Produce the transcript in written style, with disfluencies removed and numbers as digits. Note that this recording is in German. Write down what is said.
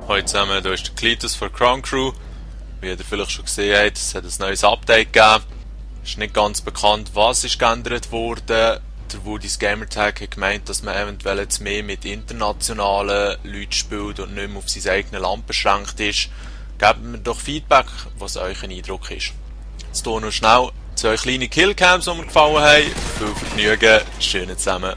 Hallo zusammen, hier ist der Klitus von Crown Crew. Wie ihr vielleicht schon gesehen habt, es hat ein neues Update gegeben. Es ist nicht ganz bekannt, was ist geändert wurde. Der Woody's Gamertag hat gemeint, dass man eventuell jetzt mehr mit internationalen Leuten spielt und nicht mehr auf sein eigenes Land beschränkt ist. Gebt mir doch Feedback, was euch ein Eindruck ist. Jetzt hier noch schnell 2 kleine Killcams, die mir gefallen haben. Viel Vergnügen, schöne zusammen.